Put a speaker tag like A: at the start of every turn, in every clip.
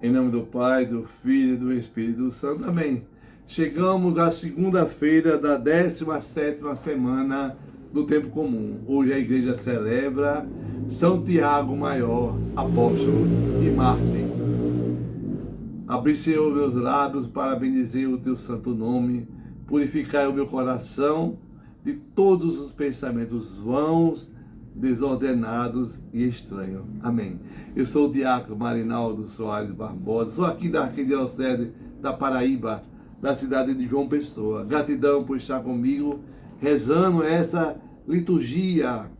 A: Em nome do Pai, do Filho e do Espírito Santo. Amém. Chegamos à segunda-feira da 17ª semana do Tempo Comum. Hoje a igreja celebra São Tiago Maior, apóstolo e mártir. Abri, Senhor, meus lábios para bendizer o teu santo nome, purificar o meu coração de todos os pensamentos vãos, desordenados e estranhos. Amém. Eu sou o diácono Marinaldo Soares Barbosa, sou aqui da Arquidiocese da Paraíba, da cidade de João Pessoa. Gratidão por estar comigo, rezando essa liturgia.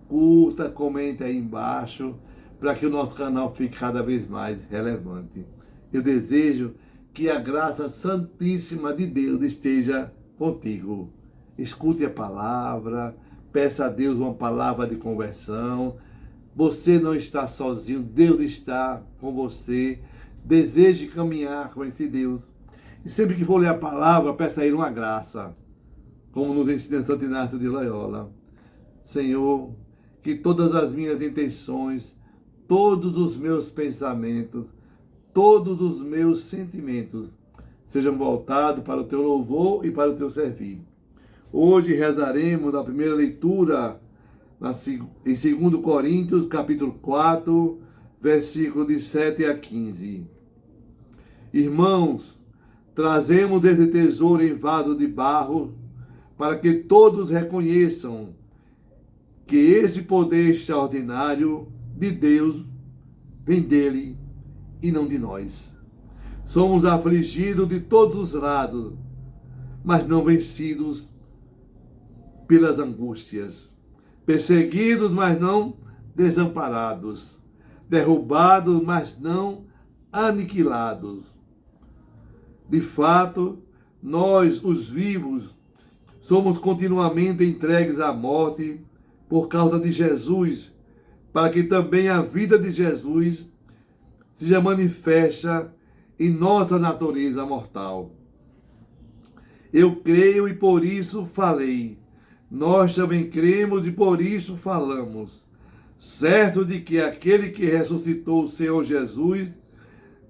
A: Curta, comente aí embaixo, para que o nosso canal fique cada vez mais relevante. Eu desejo que a graça santíssima de Deus esteja contigo. Escute a palavra, peça a Deus uma palavra de conversão. Você não está sozinho, Deus está com você. Deseje caminhar com esse Deus. E sempre que for ler a palavra, peça a Ele uma graça, como nos ensina Santo Inácio de Loyola. Senhor, que todas as minhas intenções, todos os meus pensamentos, todos os meus sentimentos sejam voltados para o teu louvor e para o teu servir. Hoje rezaremos na primeira leitura em 2 Coríntios, capítulo 4, versículos de 7 a 15. Irmãos, trazemos esse tesouro em vaso de barro, para que todos reconheçam que esse poder extraordinário de Deus vem dele e não de nós. Somos afligidos de todos os lados, mas não vencidos pelas angústias, perseguidos, mas não desamparados, derrubados, mas não aniquilados. De fato, nós, os vivos, somos continuamente entregues à morte por causa de Jesus, para que também a vida de Jesus seja manifesta em nossa natureza mortal. Eu creio e por isso falei. Nós também cremos e por isso falamos, certo de que aquele que ressuscitou o Senhor Jesus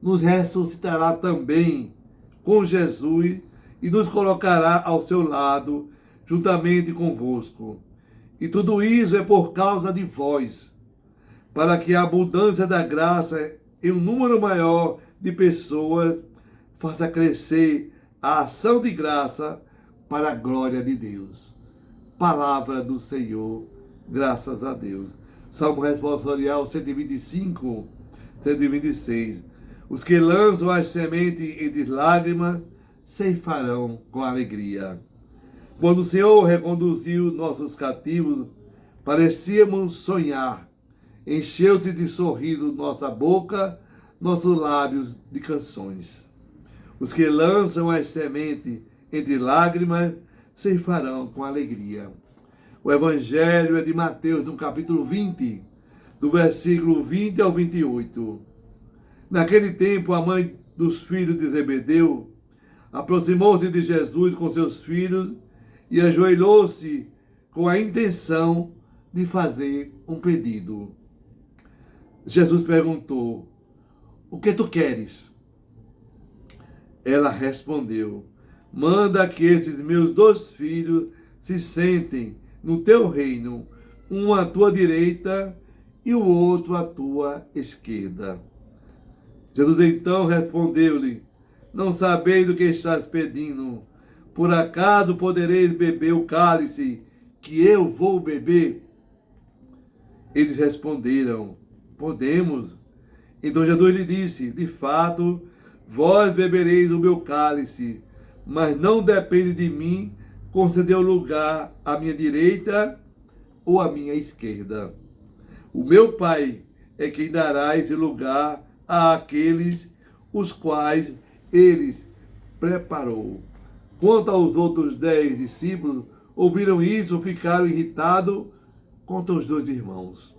A: nos ressuscitará também com Jesus e nos colocará ao seu lado, juntamente convosco. E tudo isso é por causa de vós, para que a abundância da graça em um número maior de pessoas faça crescer a ação de graça para a glória de Deus. Palavra do Senhor, graças a Deus. Salmo responsorial 125, 126. Os que lançam as sementes entre lágrimas ceifarão com alegria. Quando o Senhor reconduziu nossos cativos, parecíamos sonhar. Encheu-se de sorriso nossa boca, nossos lábios de canções. Os que lançam as sementes entre lágrimas ceifarão com alegria. O Evangelho é de Mateus, no capítulo 20, do versículo 20 ao 28. Naquele tempo, a mãe dos filhos de Zebedeu aproximou-se de Jesus com seus filhos e ajoelhou-se com a intenção de fazer um pedido. Jesus perguntou: o que tu queres? Ela respondeu: manda que esses meus 2 filhos se sentem no teu reino, um à tua direita e o outro à tua esquerda. Jesus então respondeu-lhe: não sabeis o que estás pedindo. Por acaso podereis beber o cálice que eu vou beber? Eles responderam: podemos. Então Jesus lhe disse: de fato, vós bebereis o meu cálice, mas não depende de mim conceder o lugar à minha direita ou à minha esquerda. O meu Pai é quem dará esse lugar àqueles os quais eles preparou. Quanto aos outros 10 discípulos, ouviram isso, ficaram irritados contra os 2 irmãos.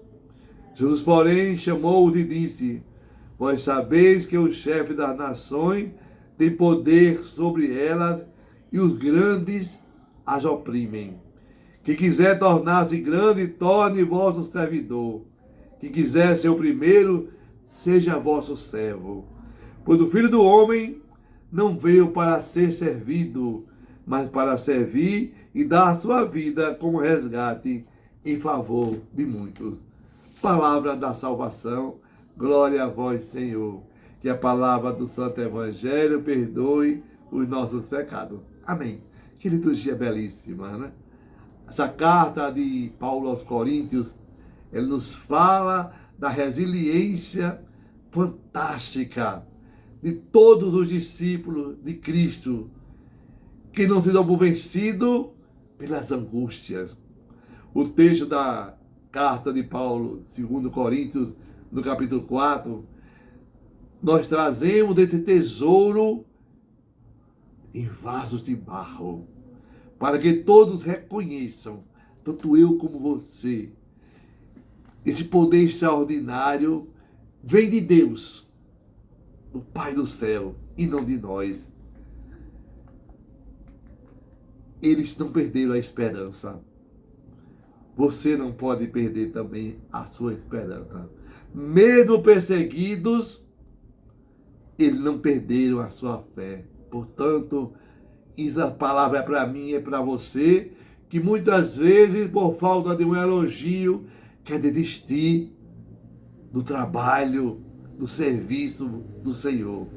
A: Jesus, porém, chamou-os e disse: vós sabeis que o chefe das nações tem poder sobre elas e os grandes as oprimem. Quem quiser tornar-se grande, torne vosso servidor. Quem quiser ser o primeiro, seja vosso servo. Pois o Filho do Homem não veio para ser servido, mas para servir e dar a sua vida como resgate em favor de muitos. Palavra da salvação, glória a vós, Senhor. Que a palavra do Santo Evangelho perdoe os nossos pecados. Amém. Que liturgia belíssima, né? Essa carta de Paulo aos Coríntios, ele nos fala da resiliência fantástica de todos os discípulos de Cristo, que não se dão por vencido pelas angústias. O texto da carta de Paulo, 2 Coríntios, no capítulo 4, nós trazemos desse tesouro em vasos de barro, para que todos reconheçam, tanto eu como você, esse poder extraordinário vem de Deus, do Pai do céu, e não de nós. Eles não perderam a esperança. Você não pode perder também a sua esperança. Mesmo perseguidos, eles não perderam a sua fé. Portanto, essa palavra é para mim, é para você, que muitas vezes, por falta de um elogio, quer desistir do trabalho, do serviço do Senhor.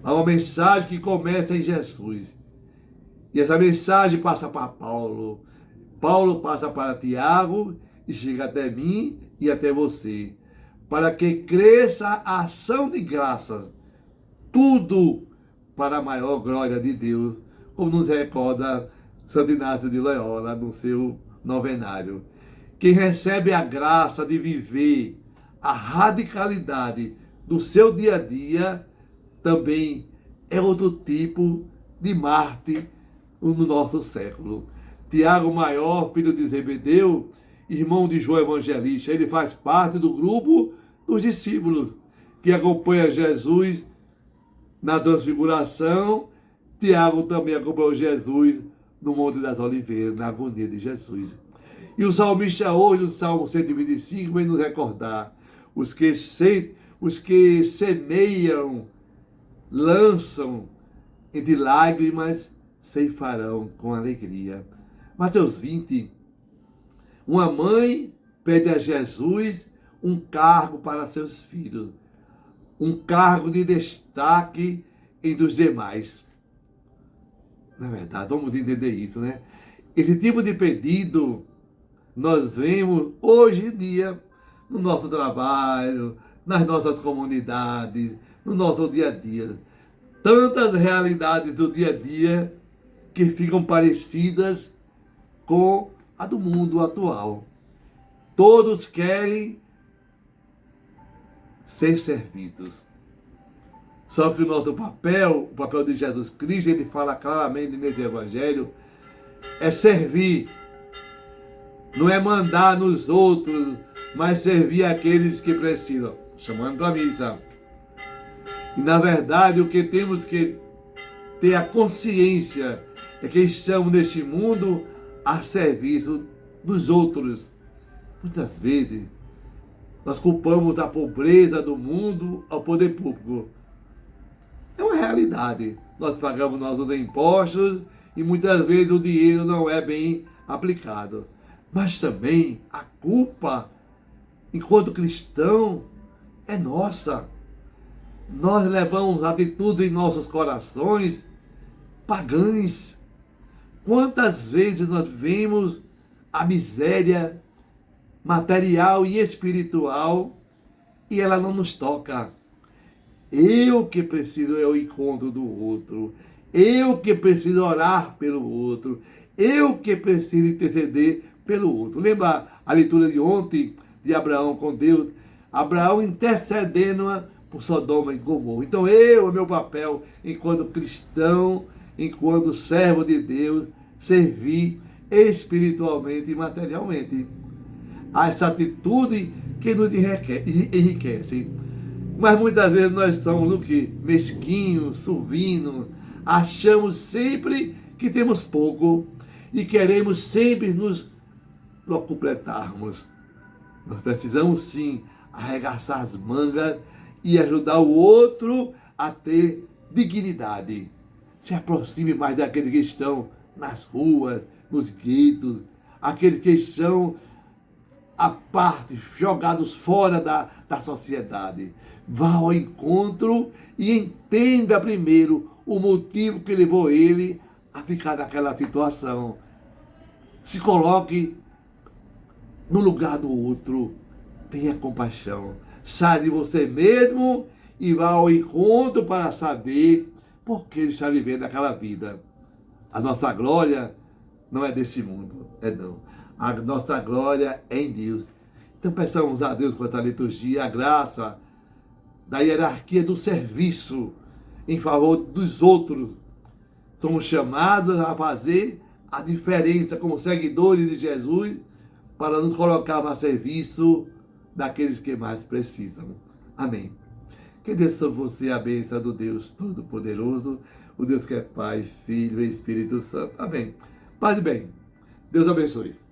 A: Há uma mensagem que começa em Jesus. E essa mensagem passa para Paulo. Paulo passa para Tiago e chega até mim e até você. Para que cresça a ação de graças. Tudo para a maior glória de Deus, como nos recorda Santo Inácio de Loyola no seu novenário. Quem recebe a graça de viver a radicalidade do seu dia a dia, também é outro tipo de Marte no nosso século. Tiago Maior, filho de Zebedeu, irmão de João Evangelista, ele faz parte do grupo dos discípulos que acompanha Jesus na transfiguração. Tiago também acompanhou Jesus no Monte das Oliveiras, na agonia de Jesus. E o salmista hoje, no Salmo 125, vem nos recordar: os que semeiam, lançam entre lágrimas, ceifarão com alegria. Mateus 20, uma mãe pede a Jesus um cargo para seus filhos, um cargo de destaque entre os demais. Na verdade, vamos entender isso, né? Esse tipo de pedido nós vemos hoje em dia no nosso trabalho, nas nossas comunidades, no nosso dia a dia. Tantas realidades do dia a dia que ficam parecidas com a do mundo atual. Todos querem ser servidos. Só que o nosso papel, o papel de Jesus Cristo, ele fala claramente nesse Evangelho, é servir. Não é mandar nos outros, mas servir aqueles que precisam. Chamando para a missa. E na verdade o que temos que ter a consciência é que estamos neste mundo a serviço dos outros. Muitas vezes nós culpamos a pobreza do mundo ao poder público. É uma realidade. Nós pagamos nossos impostos e muitas vezes o dinheiro não é bem aplicado. Mas também a culpa, enquanto cristão, é nossa. Nós levamos atitudes em nossos corações pagãs. Quantas vezes nós vemos a miséria material e espiritual e ela não nos toca? Eu que preciso é o encontro do outro. Eu que preciso orar pelo outro. Eu que preciso interceder pelo outro. Lembra a leitura de ontem de Abraão com Deus? Abraão intercedendo por Sodoma e Gomorra. Então o meu papel enquanto cristão, enquanto servo de Deus, servir espiritualmente e materialmente. Há essa atitude que nos enriquece. Mas muitas vezes nós somos o quê? Mesquinhos, suvinos. Achamos sempre que temos pouco e queremos sempre nos completarmos. Nós precisamos sim arregaçar as mangas e ajudar o outro a ter dignidade. Se aproxime mais daqueles que estão nas ruas, nos guetos, aqueles que estão à parte, jogados fora da sociedade. Vá ao encontro e entenda primeiro o motivo que levou ele a ficar naquela situação. Se coloque no lugar do outro. Tenha compaixão. Saia de você mesmo e vá ao encontro para saber por que ele está vivendo aquela vida. A nossa glória não é deste mundo, não. A nossa glória é em Deus. Então peçamos a Deus quanto à liturgia, a graça da hierarquia do serviço em favor dos outros. Somos chamados a fazer a diferença como seguidores de Jesus para nos colocarmos a serviço daqueles que mais precisam. Amém. Que desça sobre você a bênção do Deus Todo-Poderoso, o Deus que é Pai, Filho e Espírito Santo. Amém. Paz e bem. Deus abençoe.